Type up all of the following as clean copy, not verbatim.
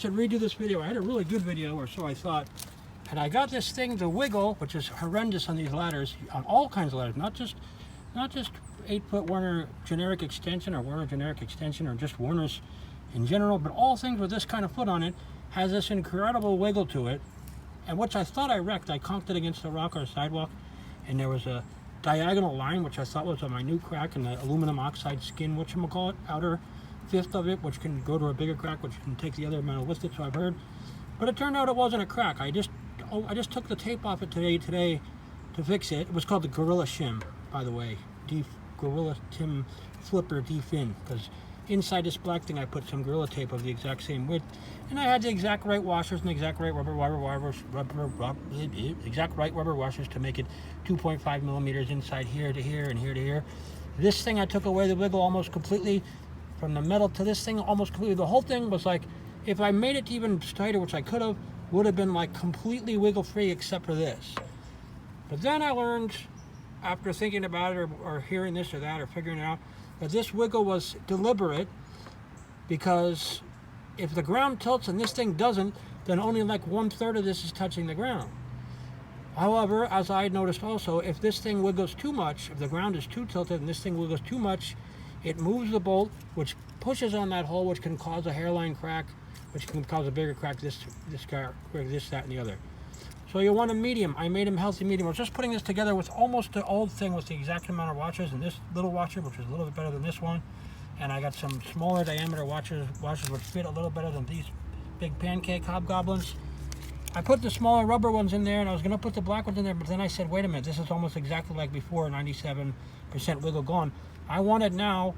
Should redo this video. I had a really good video, or so I thought, and I got this thing to wiggle, which is horrendous on these ladders, on all kinds of ladders, not just 8-foot Warner generic extension or Warner generic extension or just Warner's in general, but all things with this kind of foot on it has this incredible wiggle to it, and which I thought I wrecked. I conked it against the rock or sidewalk, and there was a diagonal line, which I thought was a minute crack in the aluminum oxide skin, whatchamacallit, outer fifth of it, which can go to a bigger crack, which can take the other amount of lift it, so I've heard. But it turned out it wasn't a crack. I just took the tape off it today to fix it. It was called the Gorilla Shim, by the way. Gorilla Tim flipr fIn-tUnng, because inside this black thing I put some Gorilla tape of the exact same width, and I had the exact right washers and the exact right exact right rubber washers to make it 2.5 millimeters inside here to here and here to here. This thing I took away the wiggle almost completely. From the metal to this thing, almost completely. The whole thing was like, if I made it even tighter, which I could have, would have been like completely wiggle free except for this. But then I learned, after thinking about it or hearing this or that or figuring it out, that this wiggle was deliberate, because if the ground tilts and this thing doesn't, then only like 1/3 of this is touching the ground. However, as I noticed also, if this thing wiggles too much, if the ground is too tilted and this thing wiggles too much, it moves the bolt, which pushes on that hole, which can cause a hairline crack, which can cause a bigger crack, this, that, and the other. So you want a medium. I made them healthy medium. I was just putting this together with almost the old thing with the exact amount of washers, and this little washer, which is a little bit better than this one. And I got some smaller diameter washers which fit a little better than these big pancake hobgoblins. I put the smaller rubber ones in there, and I was going to put the black ones in there, but then I said, wait a minute, this is almost exactly like before, 97% wiggle gone. I wanted now,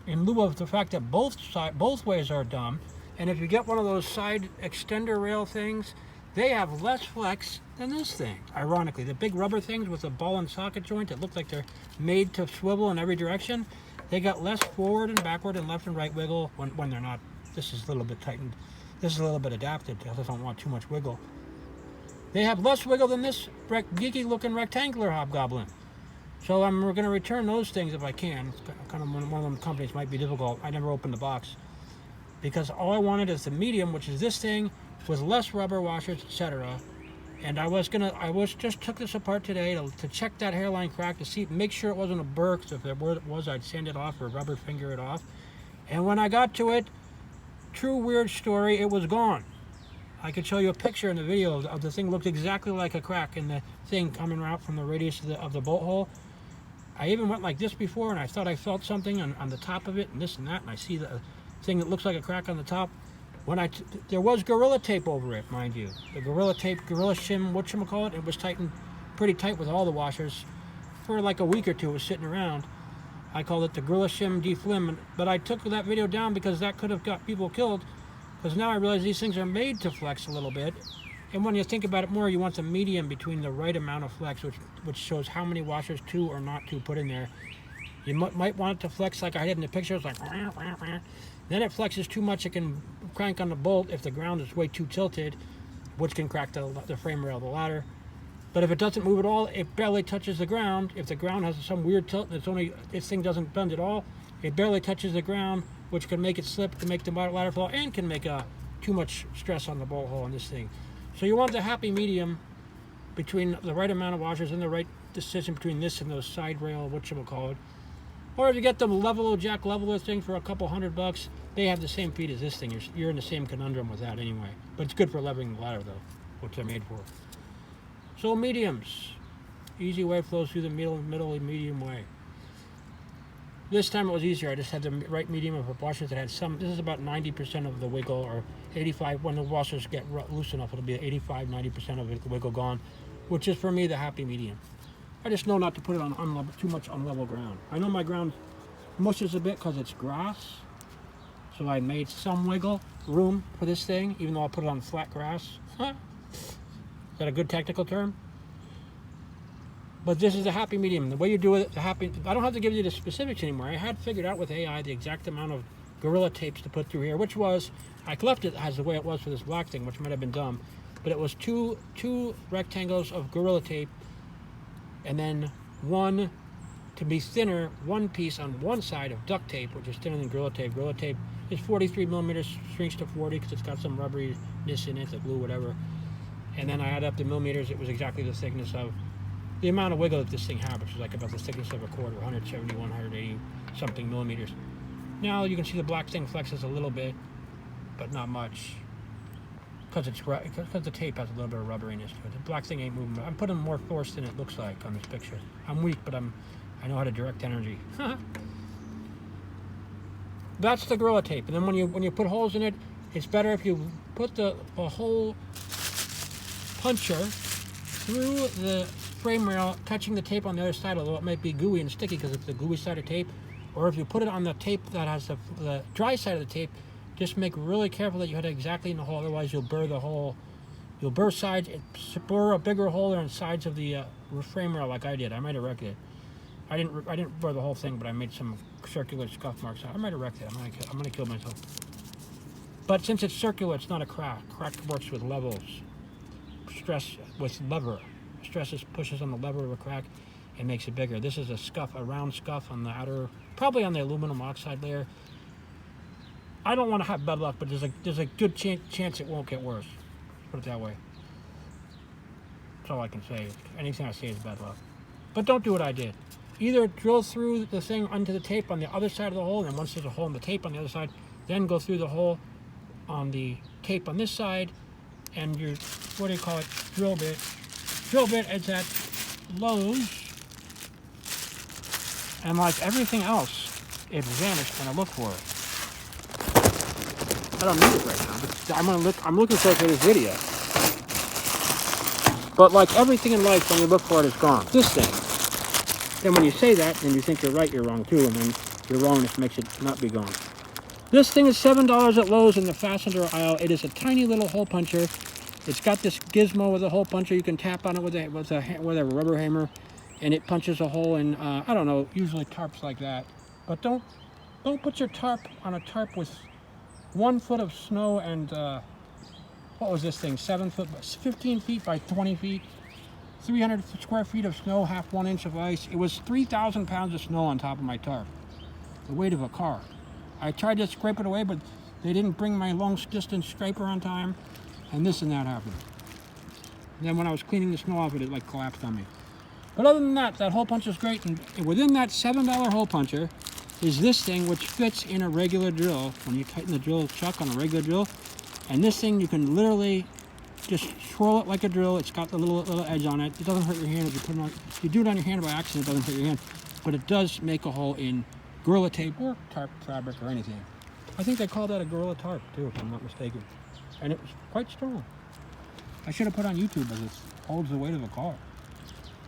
in lieu of the fact that both ways are dumb, and if you get one of those side extender rail things, they have less flex than this thing. Ironically, the big rubber things with the ball and socket joint that look like they're made to swivel in every direction, they got less forward and backward and left and right wiggle when they're not. This is a little bit tightened. This is a little bit adapted. I don't want too much wiggle. They have less wiggle than this geeky looking rectangular hobgoblin. So we're going to return those things if I can. It's kind of one of them companies might be difficult. I never opened the box, because all I wanted is the medium, which is this thing with less rubber washers, etc. And I just took this apart today to check that hairline crack, to see, make sure it wasn't a burr, because if there was, I'd sand it off or rubber finger it off. And when I got to it, true weird story, it was gone. I could show you a picture in the video of the thing. Looked exactly like a crack in the thing coming out from the radius of the bolt hole. I even went like this before, and I thought I felt something on the top of it, and this and that, and I see the thing that looks like a crack on the top. There was Gorilla tape over it, mind you. The Gorilla tape, Gorilla Shim, whatchamacallit, it was tightened pretty tight with all the washers for like a week or two. It was sitting around. I called it the Gorilla Shim Flim, but I took that video down because that could have got people killed, because now I realize these things are made to flex a little bit. And when you think about it more, you want the medium between the right amount of flex, which shows how many washers to or not to put in there. You might want it to flex like I did in the picture. It's like, then it flexes too much, it can crank on the bolt if the ground is way too tilted, which can crack the frame rail of the ladder. But if it doesn't move at all, it barely touches the ground. If the ground has some weird tilt, and this thing doesn't bend at all, it barely touches the ground, which can make it slip, can make the ladder fall, and can make too much stress on the bolt hole in this thing. So you want the happy medium between the right amount of washers and the right decision between this and those side rail, whatchamacallit. Or if you get them jack leveler thing for a couple $100, they have the same feet as this thing. You're in the same conundrum with that anyway. But it's good for leveling the ladder though, which they're made for. So mediums. Easy way flows through the middle medium way. This time it was easier. I just had the right medium of washers that had some. This is about 90% of the wiggle, or 85. When the washers get loose enough, it'll be 85, 90% of the wiggle gone, which is for me the happy medium. I just know not to put it on too much on level ground. I know my ground mushes a bit because it's grass, so I made some wiggle room for this thing, even though I put it on flat grass. Is that a good technical term? But this is the happy medium. The way you do it, I don't have to give you the specifics anymore. I had figured out with AI the exact amount of Gorilla tapes to put through here, which was, I left it as the way it was for this black thing, which might have been dumb, but it was two rectangles of Gorilla tape, and then one, to be thinner, one piece on one side of duct tape, which is thinner than Gorilla tape. Gorilla tape is 43 millimeters, shrinks to 40 because it's got some rubberiness in it, the glue, whatever. And then I add up the millimeters. It was exactly the thickness of the amount of wiggle that this thing had, which is like about the thickness of a quarter, 170, 180 something millimeters. Now you can see the black thing flexes a little bit, but not much, because the tape has a little bit of rubberiness to it. The black thing ain't moving. I'm putting more force than it looks like on this picture. I'm weak, but I know how to direct energy. That's the Gorilla Tape. And then when you put holes in it, it's better if you put a hole puncher through the frame rail, touching the tape on the other side, although it might be gooey and sticky because it's the gooey side of tape. Or if you put it on the tape that has the dry side of the tape, just make really careful that you hit it exactly in the hole, otherwise you'll burr the hole. You'll burr sides, burr a bigger hole in sides of the frame rail like I did. I might have wrecked it. I didn't burr the whole thing, but I made some circular scuff marks. I might have wrecked it. I'm gonna kill myself. But since it's circular, it's not a crack. Crack works with levels. Stress with lever. Stress pushes on the lever of a crack and makes it bigger. This is a scuff, a round scuff on the outer, probably on the aluminum oxide layer. I don't want to have bad luck, but there's a good chance it won't get worse. Put it that way. That's all I can say. Anything I say is bad luck. But don't do what I did. Either drill through the thing onto the tape on the other side of the hole, and once there's a hole in the tape on the other side, then go through the hole on the tape on this side, and your, what do you call it, drill bit. Drill bit is at Lowe's, and like everything else, it vanished when I look for it. I don't need it right now, but I'm looking for it for this video. But like everything in life, when you look for it, it's gone. This thing. Then when you say that, and you think you're right, you're wrong too, and then your wrongness makes it not be gone. This thing is $7 at Lowe's in the fastener aisle. It is a tiny little hole puncher. It's got this gizmo with a hole puncher. You can tap on it with a rubber hammer, and it punches a hole in, I don't know, usually tarps like that. But don't put your tarp on a tarp with 1 foot of snow and, what was this thing, 15 feet by 20 feet, 300 square feet of snow, half 1 inch of ice. It was 3,000 pounds of snow on top of my tarp, the weight of a car. I tried to scrape it away, but they didn't bring my long distance scraper on time, and this and that happened. And then when I was cleaning the snow off it, it like collapsed on me. But other than that hole puncher is great, and within that $7 hole puncher is this thing, which fits in a regular drill. When you tighten the drill chuck on a regular drill, and this thing, you can literally just swirl it like a drill. It's got the little edge on it. It doesn't hurt your hand if you put it on. If you do it on your hand by accident, it doesn't hurt your hand. But it does make a hole in Gorilla Tape or tarp fabric or anything. I think they call that a Gorilla Tarp too, if I'm not mistaken. And it was quite strong. I should have put on YouTube as it holds the weight of a car.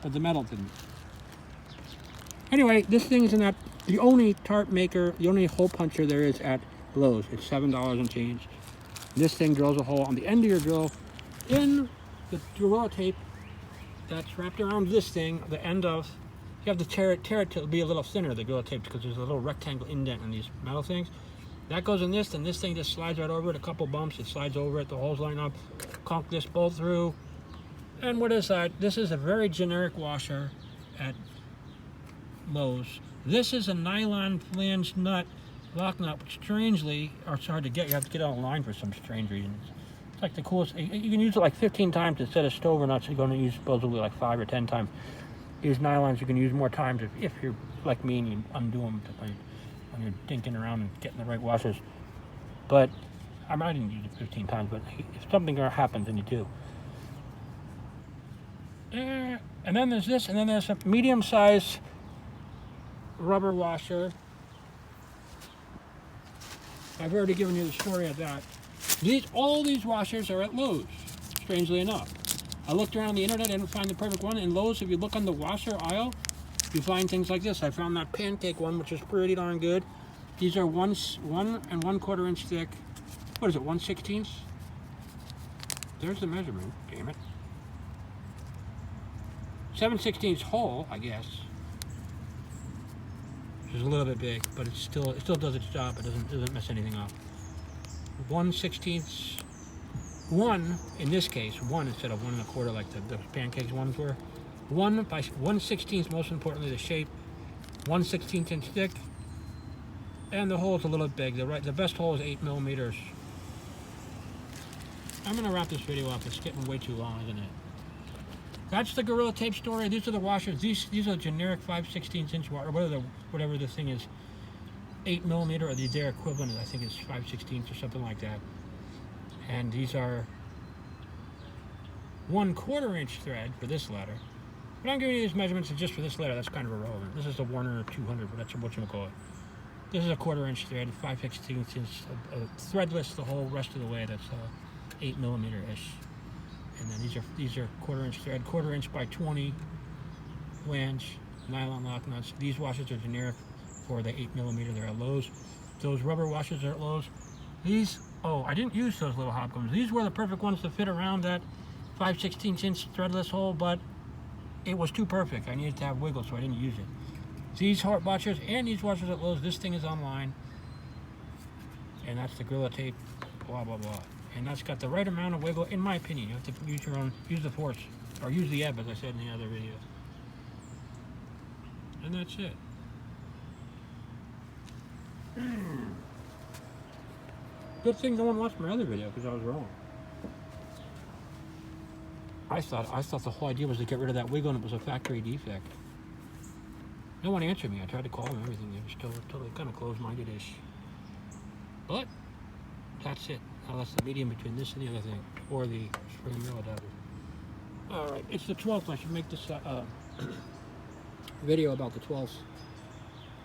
But the metal didn't. Anyway, this thing is in that, the only tarp maker, the only hole puncher there is at Lowe's. It's $7 and change. This thing drills a hole on the end of your drill in the Gorilla Tape that's wrapped around this thing, the end of, you have to tear it to be a little thinner, the Gorilla Tape, because there's a little rectangle indent in these metal things. That goes in this, and this thing just slides right over it, a couple bumps, it slides over it, the holes line up, conk this bolt through. And what is that? This is a very generic washer at Lowe's. This is a nylon flange nut, lock nut, which strangely, or it's hard to get, you have to get online for some strange reasons. It's like the coolest, you can use it like 15 times instead of stover nuts, you're going to use supposedly like 5 or 10 times. These nylons you can use more times if you're like me and you undo them when you're dinking around and getting the right washers. But I didn't use it 15 times, but if something happens, then you do. And then there's this, and then there's a medium-sized rubber washer. I've already given you the story of that. All these washers are at Lowe's, strangely enough. I looked around the internet, I didn't find the perfect one. In Lowe's, if you look on the washer aisle, you find things like this. I found that pancake one, which is pretty darn good. These are 1 1/4 inch thick. What is it, 1/16? There's the measurement, damn it. 7/16 hole, I guess. Which is a little bit big, but it still does its job. It doesn't mess anything up. 1/16, in this case, 1 instead of 1 1/4 like the pancakes ones were. 1 by 1/16, most importantly the shape. 1/16 inch thick. And the hole's a little big. The best hole is 8 millimeters. I'm gonna wrap this video up. It's getting way too long, isn't it? That's the Gorilla Tape story. These are the washers. These are generic 5/16 inch water, whatever the thing is, 8 millimeter, or their equivalent, I think is 5/16 or something like that. And these are 1/4 inch thread for this letter. But I'm giving you these measurements just for this letter. That's kind of irrelevant. This is the Warner 200, but that's what you call it. This is a 1/4 inch thread, 5/16 inch, threadless the whole rest of the way. That's 8 millimeter ish. And then these are 1/4 inch thread, 1/4 inch by 20 flange nylon lock nuts. These washers are generic for the 8 millimeter. They're at Lowe's. Those rubber washers are at Lowe's. These, oh, I didn't use those little hop guns. These were the perfect ones to fit around that 5/16 inch threadless hole, but it was too perfect. I needed to have wiggle, so I didn't use it. These heart washers and these washers at Lowe's. This thing is online, and that's the Gorilla Tape, blah blah blah. And that's got the right amount of wiggle, in my opinion. You have to use your own, use the force, or use the ebb, as I said in the other video. And that's it. Good thing no one watched my other video, because I was wrong. I thought the whole idea was to get rid of that wiggle, and it was a factory defect. No one answered me. I tried to call them and everything. They were still totally kind of closed-minded-ish. But that's it. Now that's the medium between this and the other thing, or the spring mill adapter. All right, it's the 12th. I should make this video about the 12th.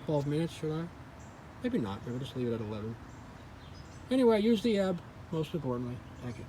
12 minutes, should I? Maybe not. Maybe just leave it at 11. Anyway, use the ebb, most importantly. Thank you.